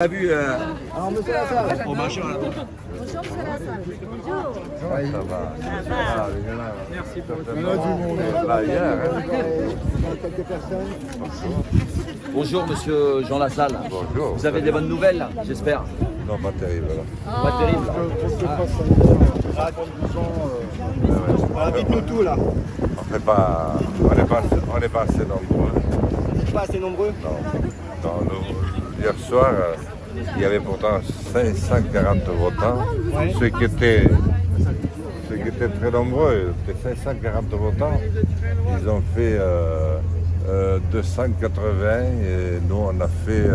On a vu Alors, monsieur Lassalle. au machin là. Bonjour, monsieur Lassalle. Bonjour. Oui, ça va. Merci pour Il y en a du monde là hier. Quelques personnes. Bonjour Monsieur Jean Lassalle. Bonjour. Vous avez des bonnes nouvelles, j'espère. Non, pas terrible là. Pas terrible. Dites-nous tout là. On n'est pas assez nombreux. Pas assez nombreux. Hier soir, il y avait pourtant 540 votants. Ceux qui étaient très nombreux, les 540 votants, ils ont fait 280 et nous on a fait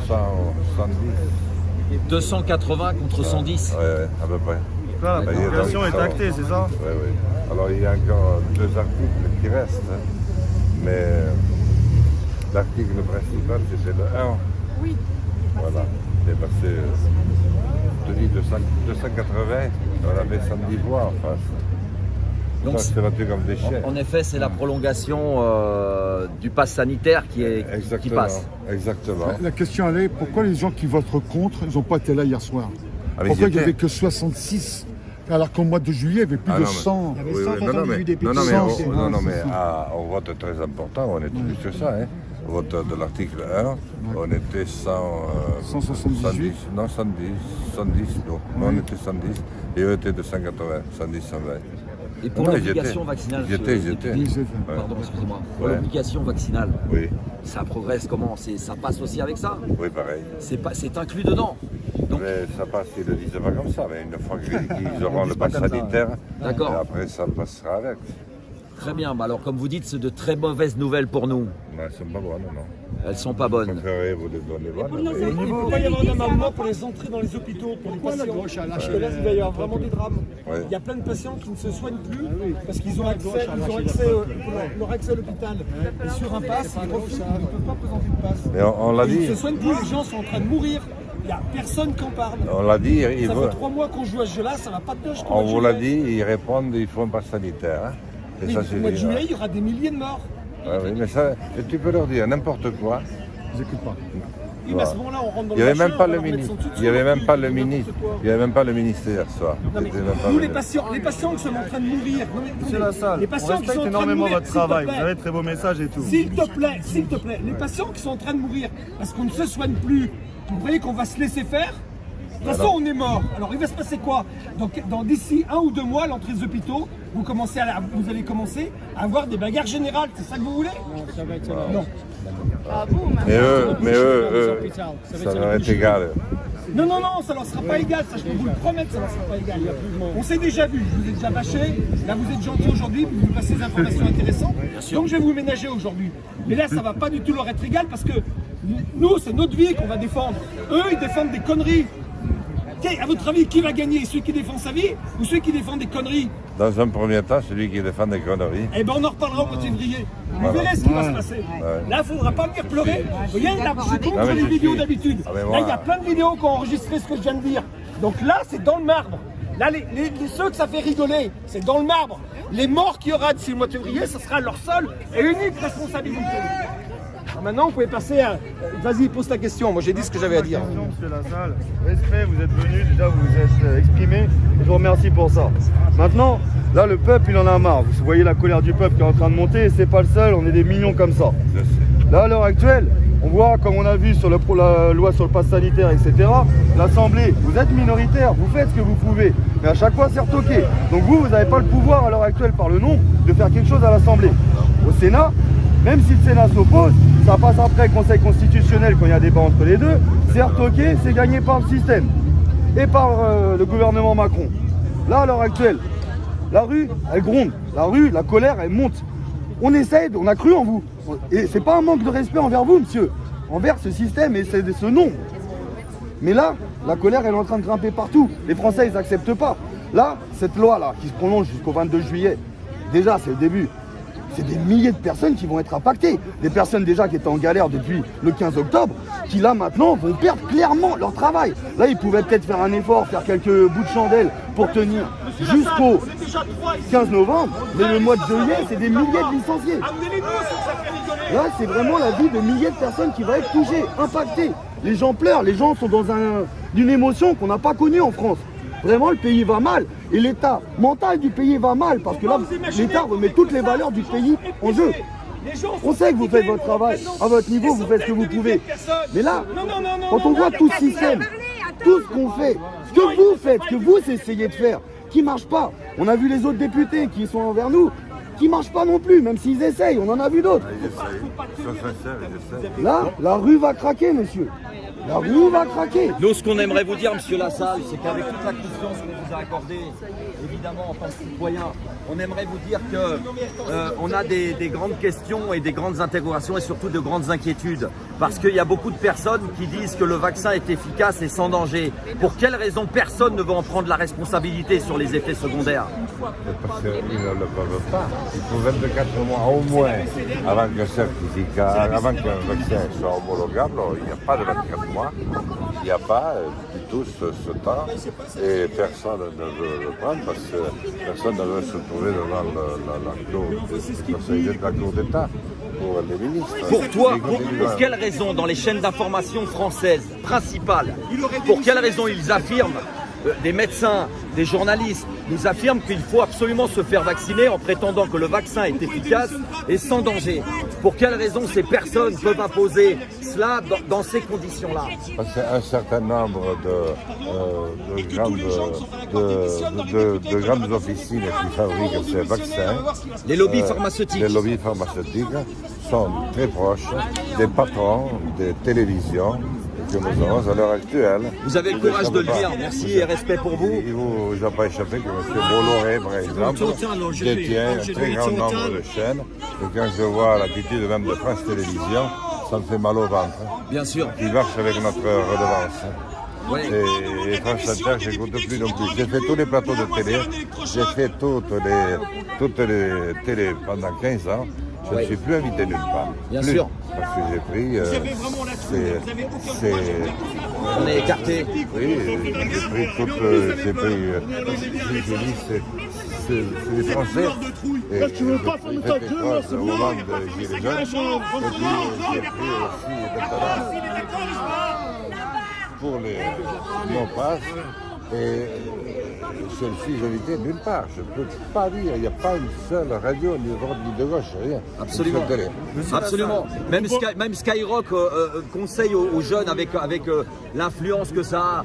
110. 280 contre 110. Ouais, à peu près. La population est actée, c'est ça? Oui, oui. Alors il y a encore 2 articles qui restent, hein. Mais l'article principal c'était le 1. Oui. Voilà. Il est passé, je te dis, 280, on avait 110 voix en face. Donc, Ça s'est battu comme des chiens. En effet, c'est la prolongation du pass sanitaire qui passe. Exactement. La question elle est, pourquoi les gens qui votent contre, ils n'ont pas été là hier soir? Ah, mais Pourquoi il n'y ils avait étaient. que 66 alors qu'au mois de juillet, il y avait plus Ah, de non, mais- 100? Il y avait Oui, oui, 178 députés. non, mais, Cent, c'est non, bon, mais c'est ça. au vote très important, on était plus que ça. Hein. Au vote de l'article 1, on était 178. non, 110, non. Nous, on était 110 et eux étaient de 180, 110, 120. Et pour Non, l'obligation vaccinale, Ils étaient. Pardon, excusez-moi. Pour Ouais. l'obligation vaccinale, Oui, ça progresse comment? Ça passe aussi avec ça? oui, pareil. C'est inclus dedans. Donc, Mais ça passe, ils ne le disent pas comme ça, mais une fois qu'ils auront le pass sanitaire, D'accord. et après ça passera avec. très bien. Bah alors, comme vous dites, c'est de très mauvaises nouvelles pour nous. Mais elles ne sont pas bonnes, non. Elles sont pas Je bonnes. préférerais vous les donner bonnes. Il ne peut pas y avoir d'amendement pour les entrées dans les hôpitaux, pour les patients. Parce que là, il va y avoir vraiment des drames. Ouais. Il y a plein de patients qui ne se soignent plus parce qu'ils ont accès, leur accès à l'hôpital. Et sur un pass, ils refusent, ils ne peuvent pas présenter de pass. Mais on l'a Et ils dit, ne se soignent plus, les gens sont en train de mourir. Il n'y a personne qui en parle. on l'a dit, Ça fait 3 mois qu'on joue à ce jeu-là, ça va pas de je on vous l'a dit, ils répondent, il faut un pass sanitaire. Hein. Et Mais ça, au mois de c'est juillet, il y aura des milliers de morts. Ouais, oui, mais ça, et tu peux leur dire n'importe quoi. Ils n'écoutent pas. Oui, mais à ce moment-là, on rentre dans Il n'y avait le même machin, pas on le va leur mettre ministre. son dessus, Il n'y avait même pas le n'importe ministre. quoi. Il n'y avait même pas le ministre hier soir. Non, mais C'était même pas nous, venu. les patients qui sont en train de mourir. Non, mais Monsieur Lassalle, les on patients qui sont respecte en train de énormément mourir, votre s'il te travail. plaît. Vous avez de très beaux messages et tout. S'il te plaît, les patients qui sont en train de mourir parce qu'on ne se soigne plus, vous croyez qu'on va se laisser faire? De toute façon, on est mort. Alors, il va se passer quoi? Dans d'ici 1 ou 2 mois, l'entrée des hôpitaux, vous allez commencer à avoir des bagarres générales. C'est ça que vous voulez? Non. Ah bon, Mais eux, ça leur est égal. Non, ça leur sera pas égal, ça je peux vous le promettre, ça leur sera pas égal. On s'est déjà vu, je vous ai déjà bâché, là vous êtes gentil aujourd'hui, vous nous passez des informations intéressantes, donc je vais vous ménager aujourd'hui. Mais là ça va pas du tout leur être égal parce que nous c'est notre vie qu'on va défendre. Eux ils défendent des conneries. À votre avis, qui va gagner? Celui qui défend sa vie ou celui qui défend des conneries? Dans un premier temps, celui qui défend des conneries. Eh ben on en reparlera au mois de février. Vous Voilà. verrez ce qui va se passer. Là, il ne faudra pas venir pleurer. Vous voyez, là, je suis contre Non, mais les je vidéos suis- d'habitude. Ah, mais Là, moi- il y a plein de vidéos qui ont enregistré ce que je viens de dire. Donc là, c'est dans le marbre. Là, ceux que ça fait rigoler, c'est dans le marbre. Les morts qu'il y aura d'ici le mois de février, ce sera leur seule et unique responsabilité. Alors maintenant, vous pouvez passer à... Vas-y, pose ta question. Moi, j'ai dit ce que j'avais à dire. Monsieur Lassalle, respect, vous êtes venu, déjà vous vous êtes exprimé, et je vous remercie pour ça. Maintenant, là le peuple il en a marre, vous voyez la colère du peuple qui est en train de monter, et c'est pas le seul, on est des millions comme ça. Je sais. Là à l'heure actuelle, on voit comme on a vu sur la loi sur le pass sanitaire, etc. L'Assemblée, vous êtes minoritaire, vous faites ce que vous pouvez, mais à chaque fois c'est retoqué. Donc vous n'avez pas le pouvoir à l'heure actuelle par le nom de faire quelque chose à l'Assemblée. Au Sénat, même si le Sénat s'oppose, ça passe après le Conseil constitutionnel quand il y a débat entre les deux, c'est retoqué, c'est gagné par le système et par le gouvernement Macron. Là à l'heure actuelle, la rue elle gronde, la rue, la colère elle monte. On essaye, on a cru en vous. Et c'est pas un manque de respect envers vous, monsieur, envers ce système et ce nom. Mais là, la colère elle est en train de grimper partout. Les Français ils n'acceptent pas. Là, cette loi là qui se prolonge jusqu'au 22 juillet, déjà c'est le début. C'est des milliers de personnes qui vont être impactées. Des personnes déjà qui étaient en galère depuis le 15 octobre, qui là maintenant vont perdre clairement leur travail. Là, ils pouvaient peut-être faire un effort, faire quelques bouts de chandelle pour tenir jusqu'au 15 novembre. Mais le mois de juillet, c'est des milliers de licenciés. Amenez-les nous, ça fait rigoler. Là, c'est vraiment la vie de milliers de personnes qui va être touchée, impactée. Les gens pleurent, les gens sont dans une émotion qu'on n'a pas connue en France. Vraiment, le pays va mal. Et l'état mental du pays va mal. Parce que là, l'État remet toutes les valeurs du pays en jeu. On sait que vous faites votre travail. À votre niveau, vous faites ce que vous pouvez. Mais là, quand on voit tout ce système, tout ce qu'on fait, ce que vous faites, ce que vous essayez de faire, qui ne marche pas. On a vu les autres députés qui sont envers nous, qui ne marchent pas non plus, même s'ils essayent. On en a vu d'autres. Là, la rue va craquer, monsieur. La rue va craquer. Nous, ce qu'on aimerait vous dire, monsieur Lassalle, c'est qu'avec toute la confiance qu'on vous a accordée, évidemment, en tant que citoyen, on aimerait vous dire que on a des grandes questions et des grandes interrogations et surtout de grandes inquiétudes. Parce qu'il y a beaucoup de personnes qui disent que le vaccin est efficace et sans danger. Pour quelles raisons personne ne veut en prendre la responsabilité sur les effets secondaires? Parce qu'ils ne le peuvent pas. Il faut 24 mois au moins avant qu'un certificat, avant qu'un vaccin soit homologable. Il n'y a pas de 24 mois. Il n'y a pas du tout ce temps. Et personne ne veut le prendre parce que personne ne veut se trouver devant la Cour d'État. Pour les ministres. Pour toi, pour quelles raisons dans les chaînes d'information françaises principales, pour quelles raisons ils affirment, des médecins, des journalistes, nous affirment qu'il faut absolument se faire vacciner en prétendant que le vaccin est efficace et sans danger? Pour quelles raisons ces personnes peuvent imposer cela dans ces conditions-là? Parce qu'un certain nombre de grandes officines qui fabriquent ces vaccins, les lobbies pharmaceutiques. Les lobbies pharmaceutiques sont très proches des patrons des télévisions que nous avons à l'heure actuelle. Vous avez le courage de le dire, merci et respect pour vous. Il ne vous a pas échappé que M. Bolloré, par exemple, détient un très grand nombre de chaînes. Et quand je vois l'attitude même de France Télévisions, ça me fait mal au ventre. Bien sûr. Qui marche avec notre redevance. Oui. Et France Inter, j'écoute plus non plus. J'ai fait tous les plateaux de télé, j'ai fait toutes les télés pendant 15 ans. Je ne suis plus invité nulle part. Bien sûr. Parce que j'ai pris. On est écarté. Oui, j'ai pris toutes. J'ai pris. C'est les Français. Et tu veux pas fermer ta gueule, c'est au moment de Gilets jaunes. Et puis j'ai pris aussi pour les non-passes. Et celle-ci, je l'étais nulle part. Je ne peux pas dire. Il n'y a pas une seule radio, ni de droite, ni de gauche, rien. Absolument. Absolument. Même Skyrock conseille aux jeunes, avec l'influence que ça a,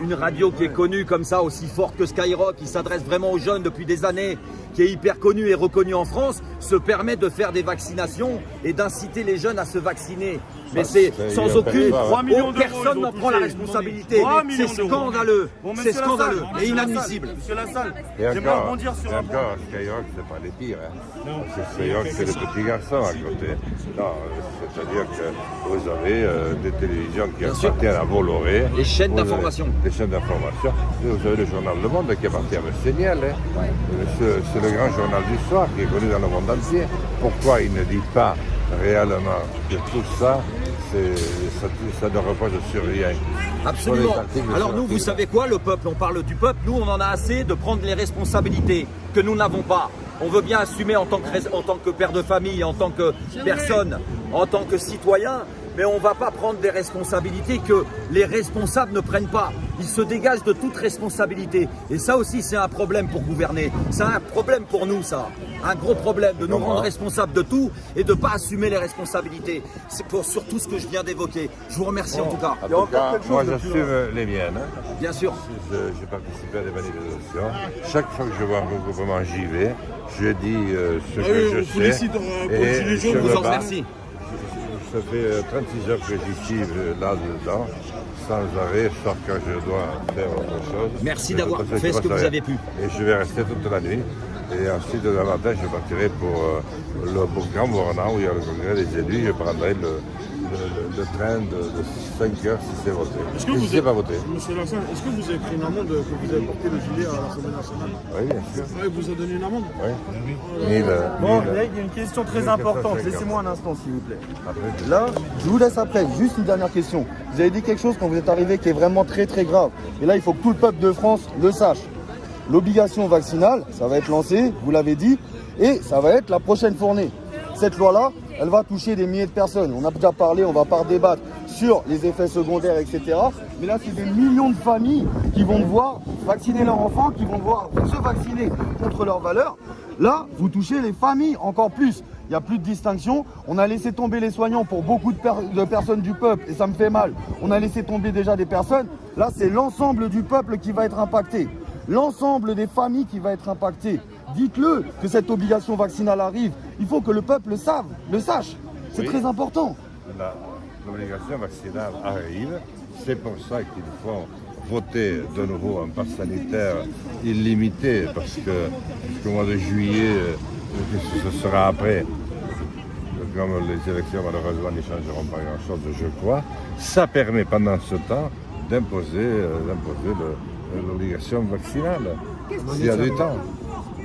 une radio qui est connue comme ça, aussi forte que Skyrock, qui s'adresse vraiment aux jeunes depuis des années, qui est hyper connue et reconnue en France, se permet de faire des vaccinations et d'inciter les jeunes à se vacciner. Mais c'est sans aucune... Personne n'en prend la responsabilité. C'est scandaleux. C'est scandaleux et inadmissible. Monsieur Lassalle, j'aimerais rebondir sur un point. Skyrock, c'est pas les pires. Hein. Skyrock, c'est le petit garçon à côté. Non, c'est-à-dire que vous avez des télévisions qui appartiennent à Bolloré. Les chaînes d'information. Les chaînes d'information. Vous avez le journal Le Monde qui appartient à M. Niel. Hein. Ouais. C'est le grand journal du soir qui est connu dans le monde entier. Pourquoi il ne dit pas réellement que tout ça, ça ne repose sur rien? Absolument. Alors nous, vous savez quoi, le peuple, on parle du peuple, nous on en a assez de prendre les responsabilités que nous n'avons pas. On veut bien assumer en tant que père de famille, en tant que personne, en tant que citoyen, mais on ne va pas prendre des responsabilités que les responsables ne prennent pas. Ils se dégagent de toute responsabilité. Et ça aussi, c'est un problème pour gouverner. C'est un problème pour nous, ça. Un gros problème de nous rendre responsables de tout et de ne pas assumer les responsabilités. C'est pour surtout ce que je viens d'évoquer. Je vous remercie en tout cas. Moi, j'assume les miennes. Bien sûr. J'ai participé à des manifestations. Chaque fois que je vois un regroupement, j'y vais. Je dis ce que je sais. Et je vous en remercie. Ça fait 36 heures que j'y suis là-dedans, sans arrêt, sauf quand je dois faire autre chose. Merci d'avoir fait ce que vous avez pu. Et je vais rester toute la nuit. Et ensuite, le matin, je partirai pour le Grand Bornand, où il y a le congrès des élus. Je prendrai le train de 5 heures si c'est voté. Est-ce que vous n'avez pas voté? Monsieur Lassalle, est-ce que vous avez pris une amende que vous avez porté le gilet à l'Assemblée nationale? Oui, bien sûr. Oui, vous avez donné une amende? Oui. Bon, il y a une question très importante. Laissez-moi un instant, s'il vous plaît. Là, je vous laisse après. Juste une dernière question. Vous avez dit quelque chose quand vous êtes arrivé qui est vraiment très très grave. Et là, il faut que tout le peuple de France le sache. L'obligation vaccinale, ça va être lancé, vous l'avez dit, et ça va être la prochaine fournée. Cette loi-là, elle va toucher des milliers de personnes. On a déjà parlé, on va pas débattre sur les effets secondaires, etc. Mais là, c'est des millions de familles qui vont devoir vacciner leurs enfants, qui vont devoir se vacciner contre leurs valeurs. Là, vous touchez les familles encore plus. Il n'y a plus de distinction. On a laissé tomber les soignants pour beaucoup de personnes du peuple, et ça me fait mal. On a laissé tomber déjà des personnes. Là, c'est l'ensemble du peuple qui va être impacté. L'ensemble des familles qui va être impacté. Dites-le que cette obligation vaccinale arrive. Il faut que le peuple le sache. C'est très important. L'obligation vaccinale arrive. C'est pour ça qu'il faut voter de nouveau un pass sanitaire illimité, parce que jusqu'au mois de juillet, ce sera après. Comme les élections, malheureusement, n'y changeront pas grand-chose, je crois. Ça permet pendant ce temps d'imposer l'obligation vaccinale. S'il y a du temps.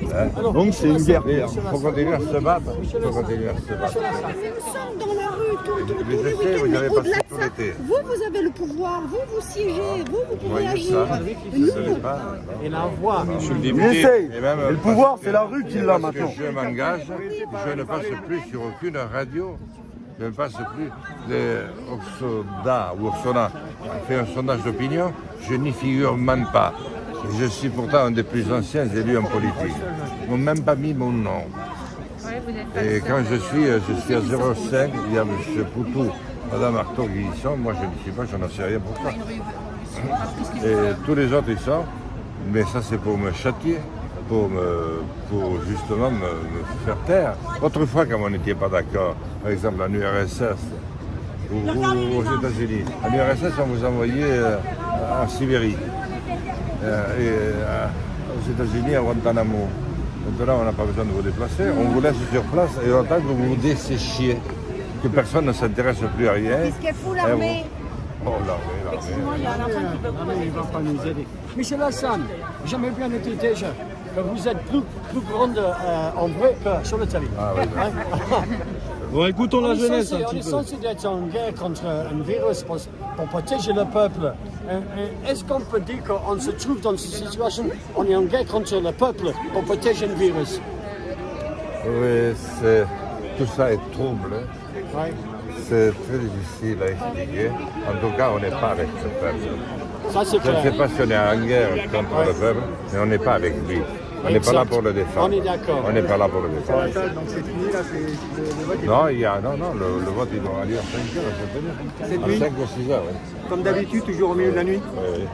Hein? Donc c'est une guerre. Il faut continuer à se battre. Mais nous sommes dans la rue tout Mais je sais, vous avez passé tout l'été. Vous avez le pouvoir, vous siégez, vous pouvez Voyez agir. ça, ce n'est pas. Et la voix. Il essaye. Et le pouvoir, c'est la rue qui l'a Parce que maintenant. je m'engage, je ne passe plus sur aucune radio. Je ne passe plus. Oxona a fait un sondage d'opinion, je n'y figure même pas. Je suis pourtant un des plus anciens élus en politique. Ils n'ont même pas mis mon nom. Et quand je suis à 0,5, il y a M. Poutou, Mme Artaud qui y sont, moi je ne suis pas, je n'en sais rien pourquoi. Et tous les autres y sont, mais ça c'est pour me châtier, pour justement me faire taire. Autrefois, quand on n'était pas d'accord, par exemple en URSS ou aux États-Unis, en URSS on vous envoyait en Sibérie. Aux États-Unis, à Guantanamo. Maintenant, on n'a pas besoin de vous déplacer. On vous laisse sur place et autant que vous vous desséchiez, que personne ne s'intéresse plus à rien. Qu'est-ce qu'elle fout l'armée? Oh, l'armée. Il y a un enfant qui veut Non, mais il ne va pas nous aider. Michel Hassan, j'aimerais bien noter déjà que vous êtes plus grande en vrai que sur le télé. Ah, oui, oui. Bon, écoutons la jeunesse un On petit est peu. censé être en guerre contre un virus pour protéger le peuple. Est-ce qu'on peut dire qu'on se trouve dans cette situation, on est en guerre contre le peuple pour protéger un virus? Oui, tout ça est trouble. Ouais. C'est très difficile à expliquer. En tout cas, on n'est pas avec ce peuple. Ça, c'est Je ne sais clair. pas si on est en guerre contre le peuple, mais on n'est pas avec lui. On n'est pas là pour le défendre. On est d'accord. On n'est pas là pour le défendre. Donc c'est fini là, le vote. Non, le vote, il aura lieu à 5 heures, Cette à nuit 5 ou 6 heures, oui. Comme d'habitude, toujours au milieu de la nuit. Oui.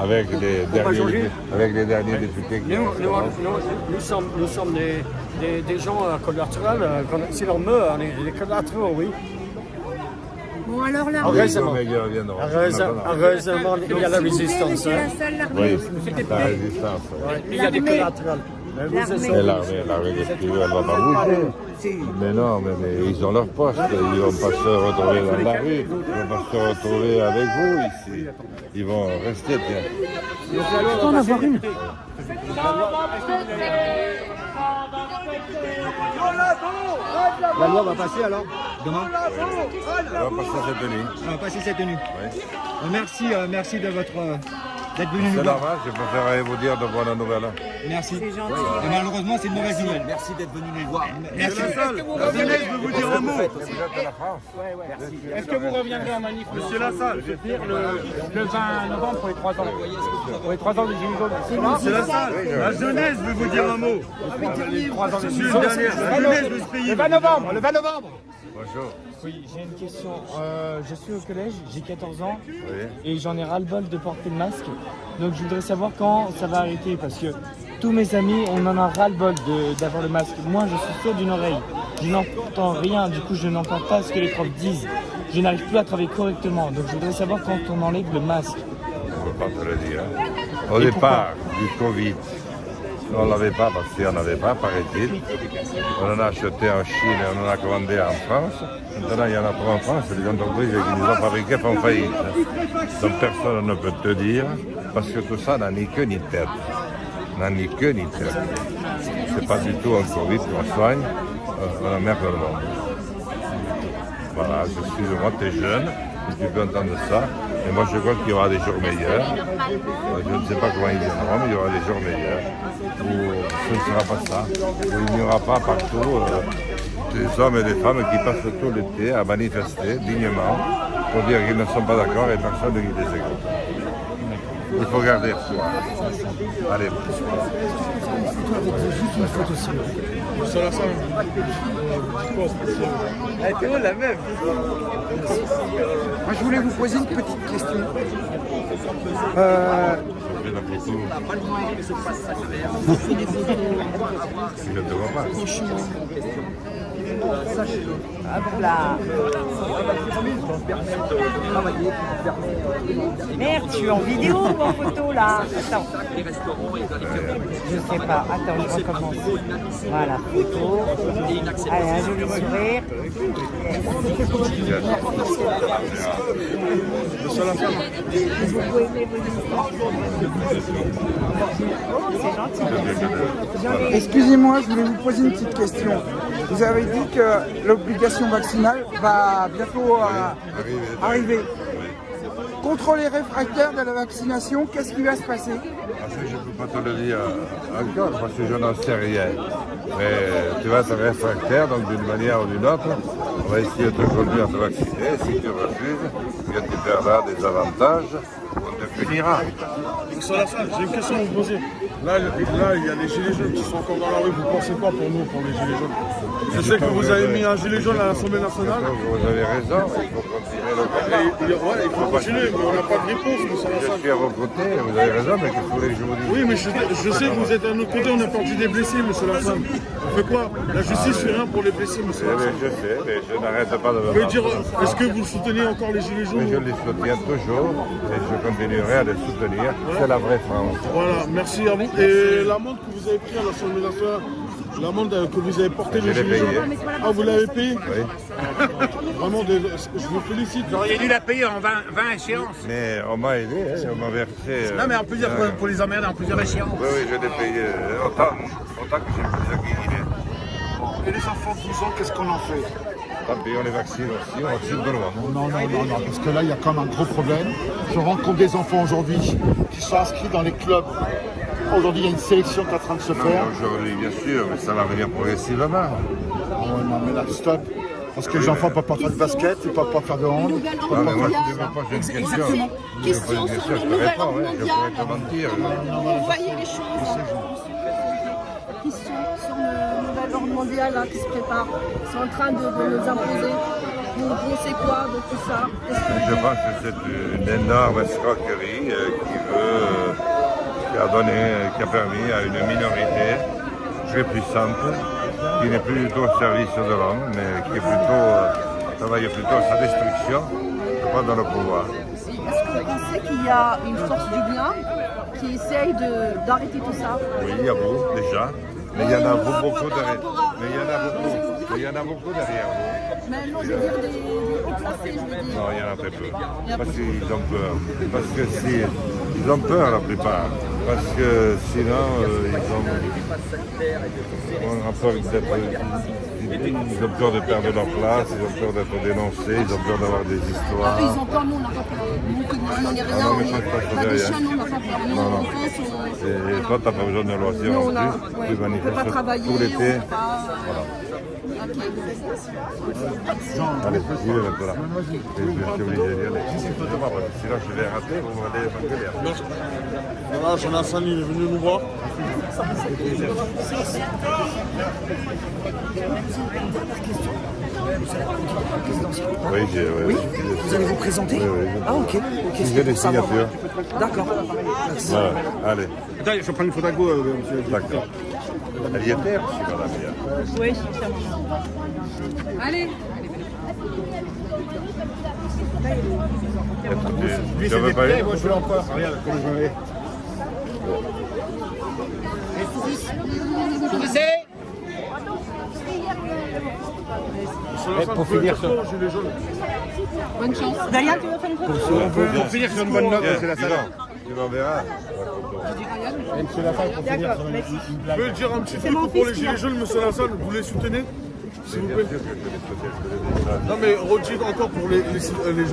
Avec les derniers députés qui Nous sommes des gens collatéraux. Si l'on meurt, on est des collatéraux, oui. Bon, alors la Heureusement. reviendront. Heureusement, il y a la résistance. Hein. Oui, la résistance. Oui. Il y a des collatéraux. Et l'armée de Kiev, elle va pas bouger. Mais non, mais ils ont leur poste. Ils ne vont pas se retrouver dans la rue. Ils ne vont pas se retrouver avec vous ici. Ils vont rester. On en avoir une. La loi va passer alors demain. On va passer cette nuit. On va passer cette nuit. Oui. Merci d'être venu nous C'est voir. normal, je préférerais vous dire de bonnes nouvelles. Merci. Et malheureusement, c'est une mauvaise nouvelle. Merci d'être venu nous voir. Merci. La jeunesse veut vous dire un mot. Vous êtes de la France. Est-ce que vous reviendrez en manif? Monsieur Lassalle. Le 20 novembre pour les 3 ans. Pour les 3 ans des Gilets jaunes. Monsieur Lassalle. La jeunesse veut vous dire un mot. Monsieur le dernier, la jeunesse veut ce pays. Le 20 novembre. Le 20 novembre. Bonjour. Oui, j'ai une question. Je suis au collège, j'ai 14 ans Oui. et j'en ai ras-le-bol de porter le masque. Donc je voudrais savoir quand ça va arrêter parce que tous mes amis, on en a ras-le-bol d'avoir le masque. Moi, je suis sourd d'une oreille. Je n'entends rien, du coup je n'entends pas ce que les profs disent. Je n'arrive plus à travailler correctement. Donc je voudrais savoir quand on enlève le masque. On ne peut pas te le dire. Au départ du Covid, on ne l'avait pas parce qu'il n'y en avait pas, paraît-il. On en a acheté en Chine et on en a commandé en France. Maintenant, il y en a trop en France. Les entreprises qui nous ont fabriqué font faillite. Donc personne ne peut te dire, parce que tout ça n'a ni queue ni tête. N'a ni queue ni tête. C'est pas du tout un Covid qu'on soigne. On emmerde le monde. Voilà, excuse-moi, tu es jeune, tu peux entendre ça. Et moi, je crois qu'il y aura des jours meilleurs. Je ne sais pas comment ils viendront, mais il y aura des jours meilleurs. Où ce ne sera pas ça. Où il n'y aura pas partout des hommes et des femmes qui passent tout l'été à manifester dignement pour dire qu'ils ne sont pas d'accord et personne ne les écoute. Il faut garder espoir. Allez. Théo, la même. Moi, je voulais vous poser une petite question. Je la photo. Je ne te vois pas. Hop là. Merde, je suis en vidéo ou en photo là. Attends. Je sais pas. Attends, je recommence. Voilà, photo. Allez, un joli sourire. C'est gentil. Excusez-moi, je voulais vous poser une petite question. Vous avez dit que l'obligation vaccinale va bientôt arriver. Contre les réfractaires de la vaccination, qu'est-ce qui va se passer? Je ne peux pas te le dire encore parce que je n'en sais rien. Mais tu vas être réfractaire, donc d'une manière ou d'une autre, on va essayer de te conduire à te vacciner. Si tu refuses, bien tu perdras des avantages, on te punira. Sur la fin, j'ai une question à vous poser. Là, il y a les gilets jaunes qui sont encore dans la rue. Vous pensez quoi pour nous, pour les gilets jaunes? Je sais que vous avez mis un gilet jaune à l'Assemblée nationale. Vous avez raison, il faut continuer le combat. Ouais, il faut continuer, mais on n'a pas de réponse. Je suis à vos côtés, vous avez raison, mais qu'est-ce que vous voulez que je vous dise? Oui, mais je sais que vous êtes à notre côté, on a perdu des blessés, monsieur Lassane. On fait quoi? La justice fait rien pour les blessés, monsieur Lassane. Je sais, mais je n'arrête pas de me Vous pouvez dire, est-ce que vous soutenez encore les gilets jaunes? Mais je les soutiens toujours et je continuerai à les soutenir. C'est la vraie France. Voilà, merci à vous. Et l'amende que vous avez prise à l'Assemblée nationale, l'amende que vous avez portée, les gilets jaunes. Ah, vous l'avez payée? Oui. Vraiment, je vous félicite. Vous auriez dû la payer en 20 échéances. Mais on m'a aidé, hein, on m'a versé. Non, mais en plusieurs, pour les emmerder en plusieurs échéances. Oui, oui, je l'ai payé autant que j'ai pu acquérir. Et les enfants de 12 ans, qu'est-ce qu'on en fait? Tant pis, on les vaccine aussi, on vaccine tout le monde. Non, parce que là, il y a quand même un gros problème. Je rencontre des enfants aujourd'hui qui sont inscrits dans les clubs. Aujourd'hui, il y a une sélection qui est en train de se faire. Aujourd'hui, bien sûr, mais ça va venir progressivement. Non, mais là, stop. Parce que les enfants ne peuvent pas faire de basket, ils ne peuvent pas faire de hand. Non, mais moi, tu ne veux pas, j'ai une question. Exactement. Question Je sur le te nouvel réponds, ordre je mondial. pourrais te mentir. Vous voyez les choses. Question sur le nouvel ordre mondial là, qui se prépare. Ils sont en train de nous imposer. Vous pensez quoi de tout ça? Je pense que c'est une énorme escroquerie qui a permis à une minorité très puissante, qui n'est plus du tout au service de l'homme, mais qui est travaille plutôt à sa destruction, pas dans le pouvoir. Est-ce que vous pensez qu'il y a une force du bien qui essaye d'arrêter tout ça? Oui, il y a beaucoup déjà, mais il y en a beaucoup derrière. Mais il y en a beaucoup derrière vous. Mais non, je veux dire des hauts placés, je veux dire. Non, il y en a très peu. Parce qu'ils ont peur. Parce que ils ont peur la plupart. Parce que sinon, ils ont peur de perdre leur place, ils ont peur d'être dénoncés, ils ont peur d'avoir des histoires. Ils ont peur, nous on n'a pas peur. Nous on n'est rien, non, mais je ne sais pas, on a des chiens, nous on n'a pas peur. Nous Non, non. en France, Et toi, tu n'as pas besoin de loisirs en plus. Tu on ne peut pas travailler, tout l'été. on ne peut pas... Ok. Allez, j'y vais maintenant. Je suis obligé d'y aller. Sinon, je vais rater, vous m'allez m'engueuler. Voilà, Jonathan, il est venu nous voir. Oui, Vous allez vous présenter? Oui. Ah, ok. J'ai des signatures. D'accord. Merci. Voilà, allez. Attends, je prends une photo à go, monsieur. D'accord. Elle y était aussi, madame. Oui, allez. Lui, c'est des paix, moi je suis l'empereur. Regarde, comment je me mets. Pour finir sur... Bonne chance. D'ailleurs, tu veux faire une photo? Pour finir sur une bonne note, c'est la Dis donc, tu m'enverras. Vous pouvez dire un petit truc pour les gilets jaunes, monsieur Lassane, vous les soutenez? s'il vous Bien plaît. sûr que je les connais déjà. Non mais redites encore pour les Oui, mais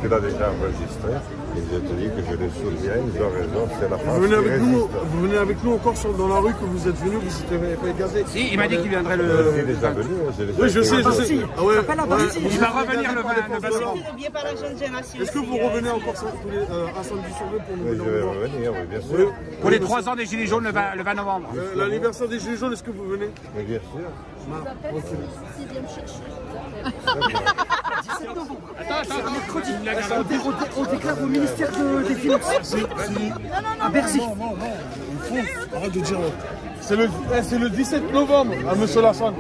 tu l'as déjà enregistré. Et je te dis que je les soutiens, ils ont raison, c'est la France Vous venez qui avec nous, résiste. vous venez avec nous encore dans la rue que vous êtes venus, vous n'étiez pas gazé. Si, il m'a dit qu'il viendrait Je suis déjà venu, je les ai Oui, je sais, je appelés. sais. Ah ouais, Il va revenir le 20. Est-ce que vous revenez encore tous les un samedi sur deux pour nous Oui, je venir vais nous voir? revenir, oui, bien sûr. Oui. Pour les 3 ans des Gilets jaunes le 20 novembre. L'anniversaire des Gilets jaunes, est-ce que vous venez? Mais bien sûr. On déclare au ministère des Finances. À Bercy. Arrête de dire. C'est le 17 novembre, à Monsieur Lassane.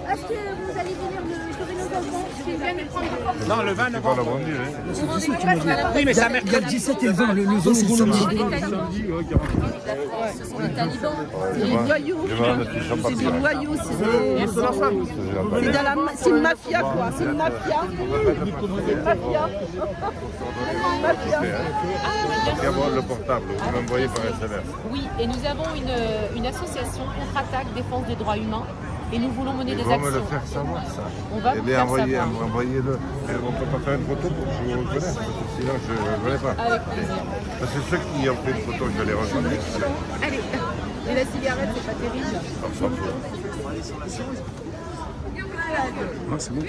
Est-ce que vous allez venir me sauver nos enfants s'ils viennent prendre Non, le 20 C'est pas la novembre. bonne idée. Hein. Oui, mais ça Il y a le 17 et le 20, le nouveau c'est samedi. Ce sont les talibans. C'est les voyous. C'est des voyous, c'est une mafia quoi, c'est une mafia. C'est une mafia. D'abord le portable, vous m'envoyez par SMS. Oui, et nous avons une association contre-attaque défense des droits humains et nous voulons mener des Ils vont me le actions. faire savoir ça. On va vous faire savoir. Envoyez-le. Et on ne peut pas faire une photo pour que je vous reconnaisse, parce que sinon je ne connais pas. Avec plaisir. Parce que ceux qui ont fait une photo, je les reconnais. Allez, et la cigarette c'est pas terrible. On s'en fout. C'est bon.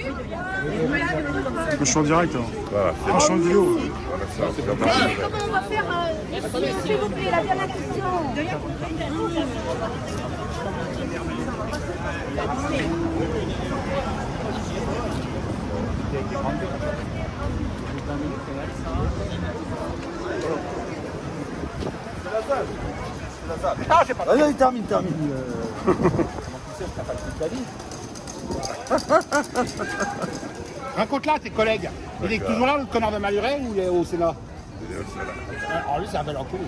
Je suis en direct. Voilà, c'est Je suis en vidéo. Voilà, ça, c'est comme ça. Comment on va faire s'il vous plaît, la dernière question. Allez, termine. Raconte là tes collègues. Il est toujours là, le connard de Maluret, ou il est au Sénat? Il est au Sénat. Alors lui, c'est un bel enculé.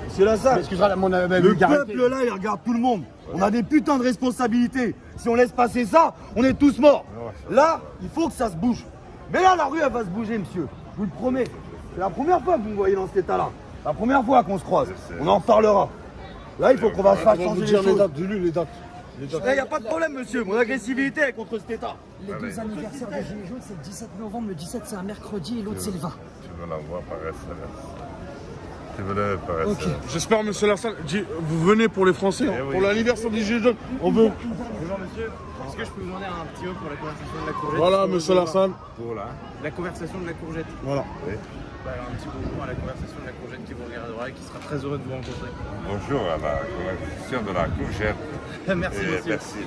Monsieur Lassane, Excusera mon le vulgarité. peuple là, il regarde tout le monde. On a des putains de responsabilités. Si on laisse passer ça, on est tous morts. Là, il faut que ça se bouge. Mais là, la rue, elle va se bouger, monsieur. Je vous le promets. C'est la première fois que vous me voyez dans cet état-là. La première fois qu'on se croise. On en reparlera. Là, il faut qu'on va se faire changer les choses. Les dates. Il n'y a pas de problème, monsieur. Mon agressivité est contre cet état. Les deux anniversaires des Gilets jaunes, c'est le 17 novembre. Le 17, c'est un mercredi et l'autre, c'est le 20. Tu me l'envoies par SMS. Tu me le par SMS. J'espère, monsieur Lassane, vous venez pour les Français, hein, pour l'anniversaire des Gilets jaunes. On veut. Bonjour monsieur, est-ce que je peux vous demander un petit mot pour la conversation de la courgette? Voilà, monsieur Lassane. Pour là. La conversation de la courgette. Voilà. Oui. Bah, alors, un petit bonjour à la conversation de la courgette qui vous regardera et qui sera très heureux de vous rencontrer. Bonjour à la conversation de la courgette. Merci Et monsieur. merci.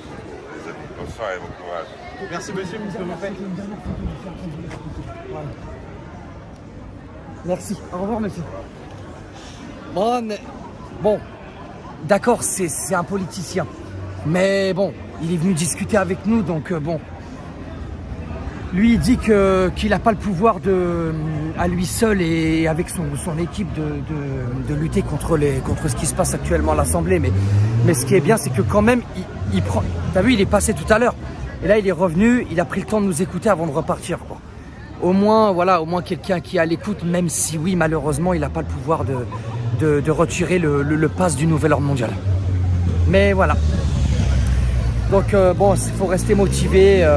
Bonsoir et bon courage. Merci monsieur, comment fait? Merci. Au revoir, monsieur. Bon, d'accord, c'est un politicien. Mais bon, il est venu discuter avec nous, donc bon. Lui, il dit qu'il n'a pas le pouvoir à lui seul et avec son équipe de lutter contre ce qui se passe actuellement à l'Assemblée. Mais ce qui est bien, c'est que quand même, il prend... T'as vu, il est passé tout à l'heure. Et là, il est revenu, il a pris le temps de nous écouter avant de repartir, quoi. Au moins, voilà, au moins quelqu'un qui est à l'écoute, même si oui, malheureusement, il n'a pas le pouvoir de retirer le pass du nouvel ordre mondial. Mais voilà. Donc bon, il faut rester motivé.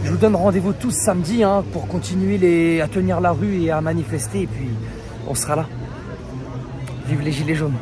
Je vous donne rendez-vous tous samedi hein, pour continuer à tenir la rue et à manifester. Et puis, on sera là. Vive les Gilets jaunes.